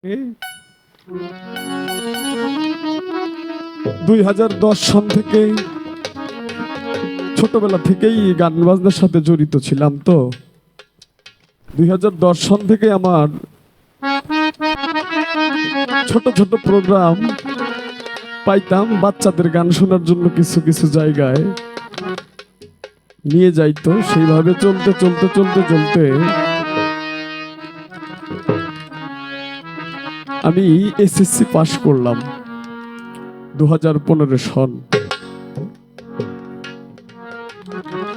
2010 সন থেকে ছোটবেলা থেকেই গান বাজনার সাথে জড়িত ছিলাম। তো 2010 সন থেকে আমার ছোট ছোট প্রোগ্রাম পাইতাম, বাচ্চাদের গান শোনার জন্য কিছু কিছু জায়গায় নিয়ে যাইতো। সেইভাবে চলতে চলতে চলতে চলতে আমি এসএসসি পাশ করলাম 2015 সন।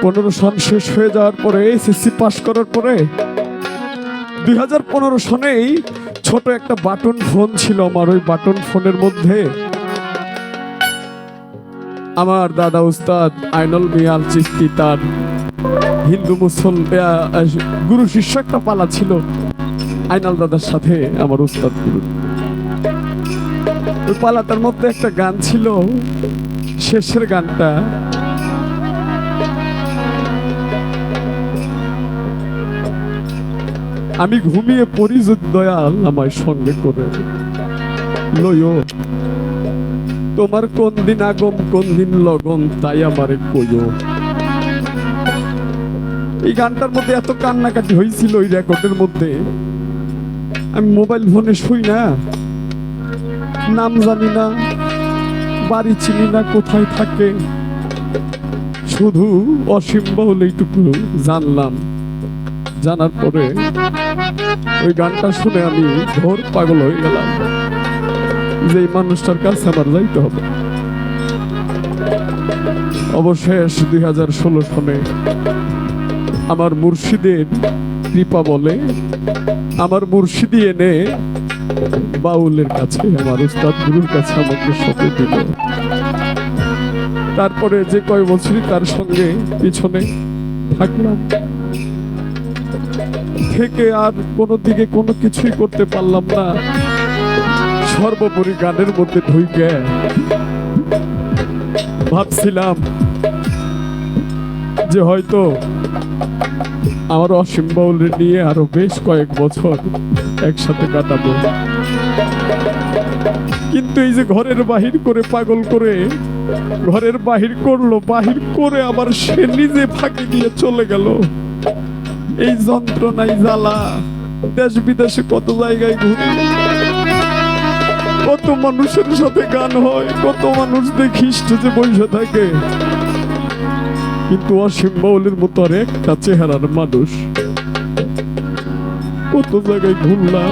15 সন শেষ হয়ে যাওয়ার পরে, এসএসসি পাশ করার পরে 2015 সনেই ছোট একটা বাটন ফোন ছিল আমার। ওই বাটন ফোনের মধ্যে আমার দাদা উস্তাদ আইনুল মিয়াল চিশতি তার হিন্দু মুসলমান গুরু শিষ্য একটা পালা ছিল আইনাল দাদার সাথে আমার উস্তাদ গুরু। ওই পালাটার মধ্যে একটা গান ছিল, শেষের গানটা আমি ঘুমিয়ে পড়ি যদি দয়াল আমায় সঙ্গে করে লইও, তোমার কোন দিন আগম কোন দিন লগন তাই আমারে কইও। এই গানটার মধ্যে এত কান্নাকাটি হয়েছিল ওই রেকর্ডের মধ্যে। আমি মোবাইল ফোনে শুই না, নাম জানি না, বাড়ি চিনি না, কোথায় থাকে, শুধু অসীম বাউল এইটুকু জানলাম। জানার পরে ওই গানটা শুনে আমি ঘোর পাগল হয়ে গেলাম যে এই মানুষটার কাছে আমার যাইতে হবে। অবশেষ 2016 সনে আমার মুর্শিদের কৃপা বলে আমার মুর্শিদি এনে বাউলের কাছে, আমার উস্তাদ গুরুর কাছে আমাকে সঁপে দিল। তারপরে যে কয় বছরই তার সঙ্গে পিছনে থাকলাম, থেকে আর কোনো দিকে কোনো কিছুই করতে পারলাম না। সর্বোপরি গানের মধ্যে ঢুকে ভাবছিলাম যে হয়তো আমার অসীম বাউলের নিয়ে আরো বেশ কয়েক বছর একসাথে কাটাবো। কিন্তু এই যে ঘরের বাহির করে পাগল করে ঘরের বাহির করলো, বাহির করে আবার সে নিজে ফাঁকি দিয়ে চলে গেল। এই যন্ত্রণাই জ্বালা। দেশ বিদেশে কত জায়গায় ঘুরি, কত মানুষের সাথে গান হয়, কত মানুষ দেখি স্টেজে বসে থাকে, কিন্তু অসীম বাউলের মতো আর একটা চেহারার মানুষ। কত জায়গায় ঘুরলাম,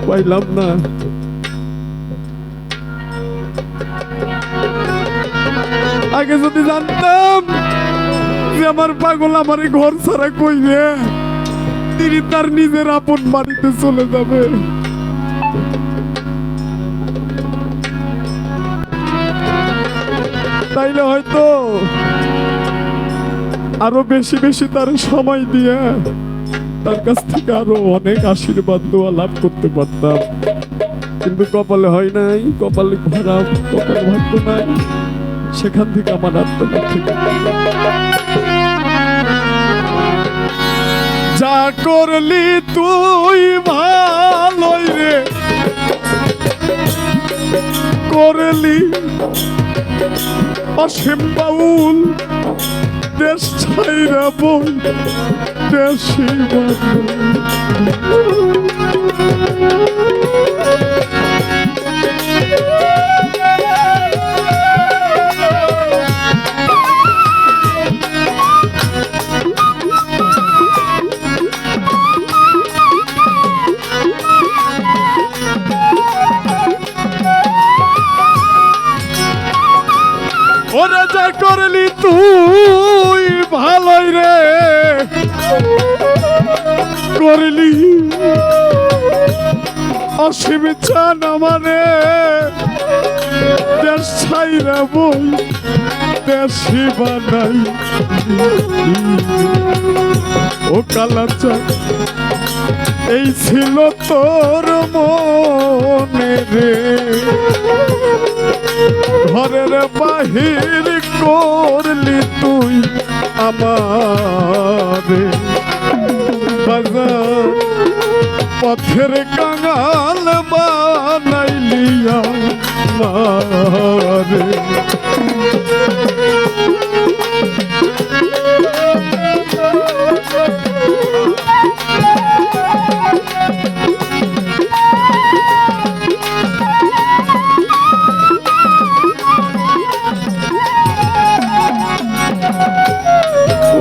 পাইলাম না। আগে যদি জানতাম যে আমার পাগল আমার ঘর ছাড়া কইবে, তিনি তার নিজের আপন বাড়িতে চলে যাবে। তাইলে হয়তো আরো বেশি বেশি তার সময় দিয়ে তার কাছ থেকে আরো অনেক আশীর্বাদ দোয়া লাভ করতে পারতাম। কিন্তু কপালে হয় নাই, কপালে খারাপ, কপালে ভাগ্য নাই। সেখান থেকে আমার আত্মা থেকে যা করলি তুই ভালোই রে করলি অসীম বাউল, দেশ ছাইরা বই দেশি ওরা যা করলি তুই ভালোই রে করলি অসীম চান আমারে দেশ ছাইরা বই দেশি বানাই। ও কালাচা এই ছিল তোর মনে রে, ঘরের বাহির করলি তুই আমারে। বাজার পথের কাঙাল বানাইলিয়া মারে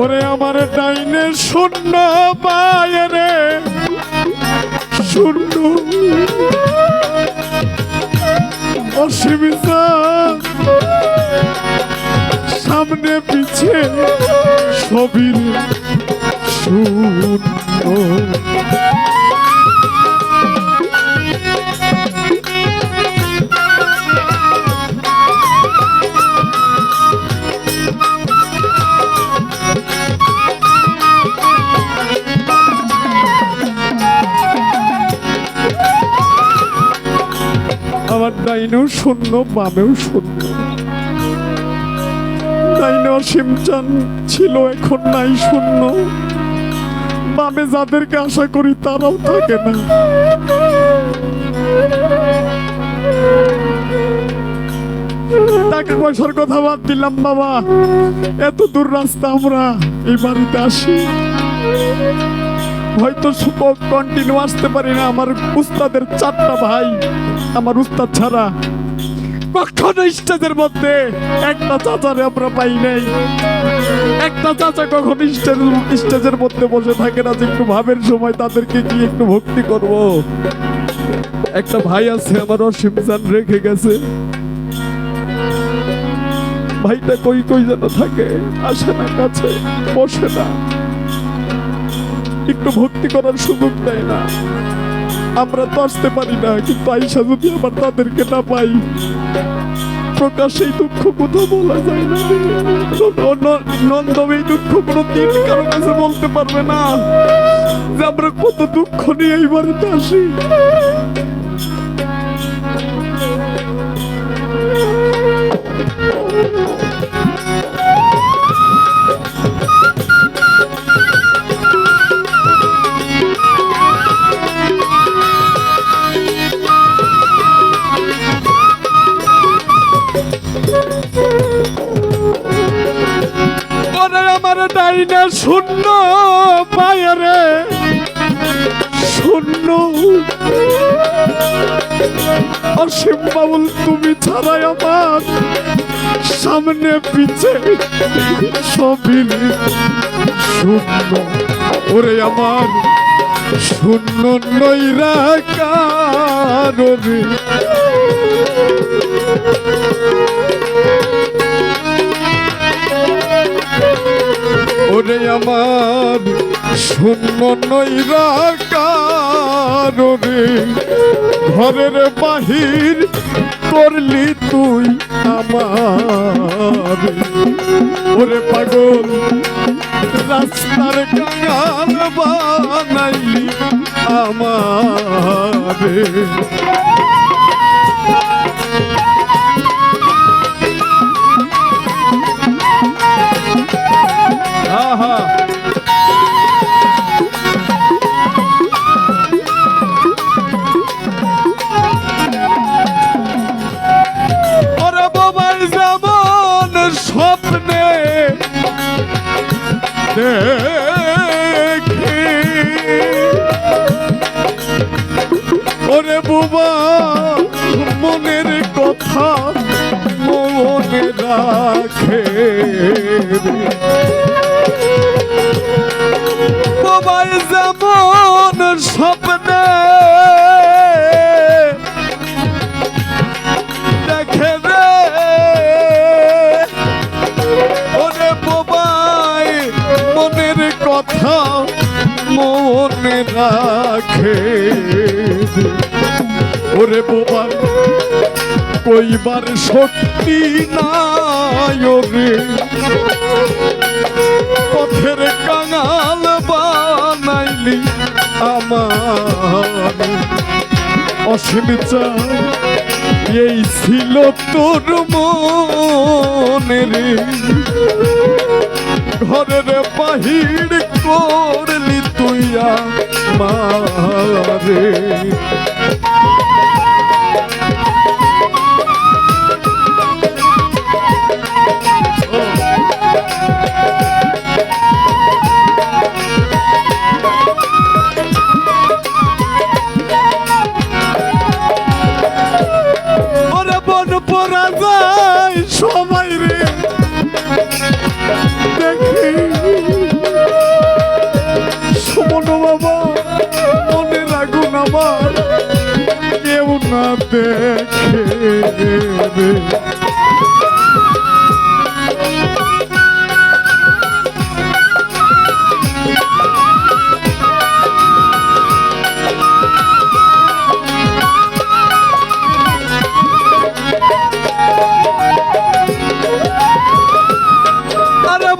ওরে আমার ডাইনে শূন্য বাইরে শূন্য অসীমিতা সামনে পিছে সবই শূন্য আমার ডাইনেও শূন্য বামেও শূন্য ডাইনে অসীম চান ছিল এখন নাই শূন্য বামে যাদেরকে আশা করি তারাও থাকে না টাকা পয়সার কথা বাদ দিলাম বাবা এত দূর রাস্তা আমরা এই বাড়িতে আসি হয়তো কন্টিনিউ আসতে পারি না আমার উস্তাদের 4টা ভাই আমার উস্তাদ ছাড়া কখনো স্টেজের মধ্যে একটা চাচারে আমরা পাই নাই একটা চাচা কখনো স্টেজের মধ্যে বসে থাকে না যে একটু ভাবের সময় তাদেরকে কি একটু ভক্তি করব একটা ভাই আছে আমার অসীম চান রেখে গেছে ভাইটা কই কই যেন থাকে আসে না কাছে বসে না একটু ভক্তি করার সুযোগ দেয় না আমরা তো আসতে পারি না কিন্তু আইসা যদি আবার তাদেরকে না পাই প্রকাশ্যে এই দুঃখ কোথাও বলা যায় না নন্দম এই দুঃখ কোনো দিন কারো কাছে বলতে পারবে না যে আমরা কত দুঃখ নিয়ে এই বাড়িতে আসি ডাইনে শূন্য বাইরে শূন্য অসীম বাবুল তুমি ছাড়াই আমার সামনে পিছে সবই শূন্য ওরে আমার শূন্য নইরা কারণে ওরে আমার শূন্য নইরা কারণে ঘরের বাহির করলি তুই আমার ওরে পাগল রাস্তার কাঙাল বানাইলি আমারে ওরে বাবার যেমন স্বপ্নে দেখি ওরে বাবা মনের কথা মনে রাখে বাবার যেমন স্বপ্নে দেখে রে ওরে বাবাই মনের কথা মনে রাখে ওরে বাবা কইবার শক্তি নাই ওরে পথের কাঙাল বানাইলি আমার অসীম চান এই ছিল তোর মনের ঘরের বাহির করলি তুই আমারে ওরে বন পরা যায় সবাই রে দেখি সুমন বাবা মনে রাখুন আমার কেউ না দেখে রে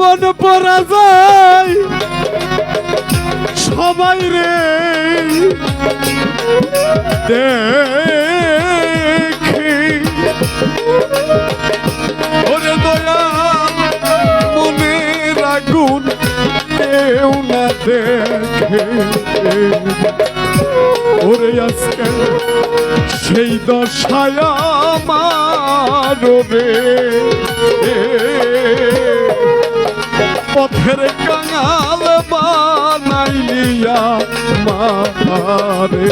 মন পরা যায় সবাই রে দেখি ওরে দয়া মনে রাখুন কেউ না দেখে ওরে আজকে সেই দশায় আমার রে পথের কাঙাল বানাইলিয়া মারে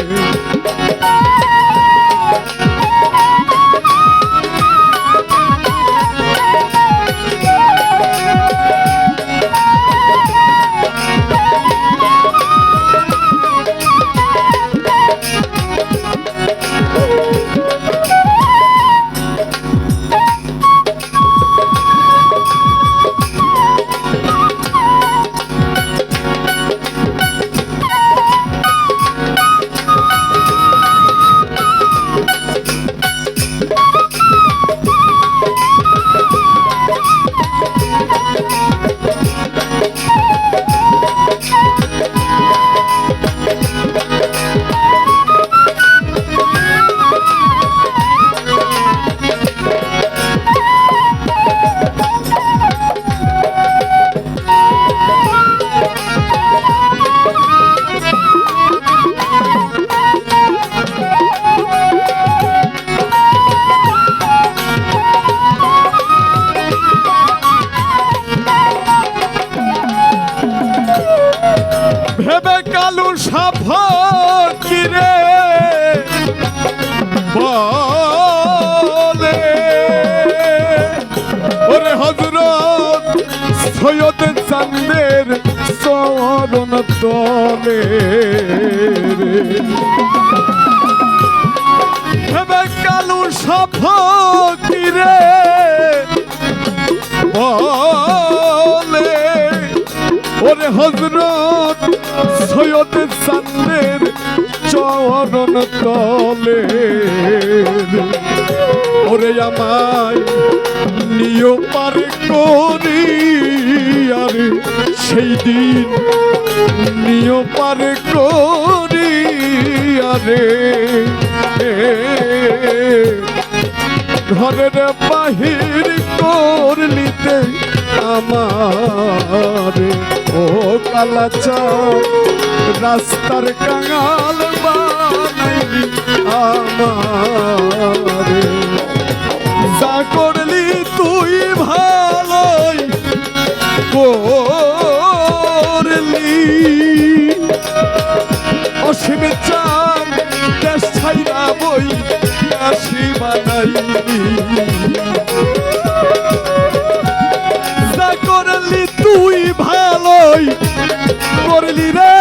ভেবে কালু সাফকিরে বলে ওরে হযরত সৈয়দ চাঁদের চরণ তলে ভেবে কালু সাফকিরে বলে ওরে হযরত সৈয়দ চাঁদের চরণ তলে ওরে আমায় নিয় পার করি আরে সেই দিন নিয় পার করি আরে ঘরের বাহির করলিতে আমার ও কালাচা রাস্তার কাঙাল বানাইলি আমার যা করলি তুই ভালোই করলি অসীম চান দেশ ছাইরা বই কাশি বানাইলি যা করলি তুই ভালোই করলি রে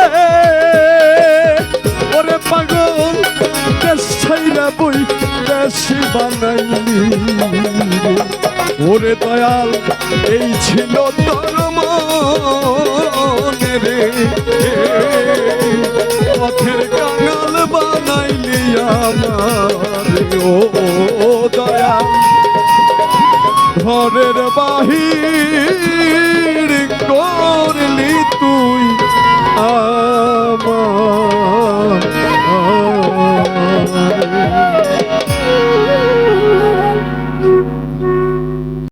ওরে পাগল দেশ ছাইরা বই কাশি বানাইলি ওরে দয়াল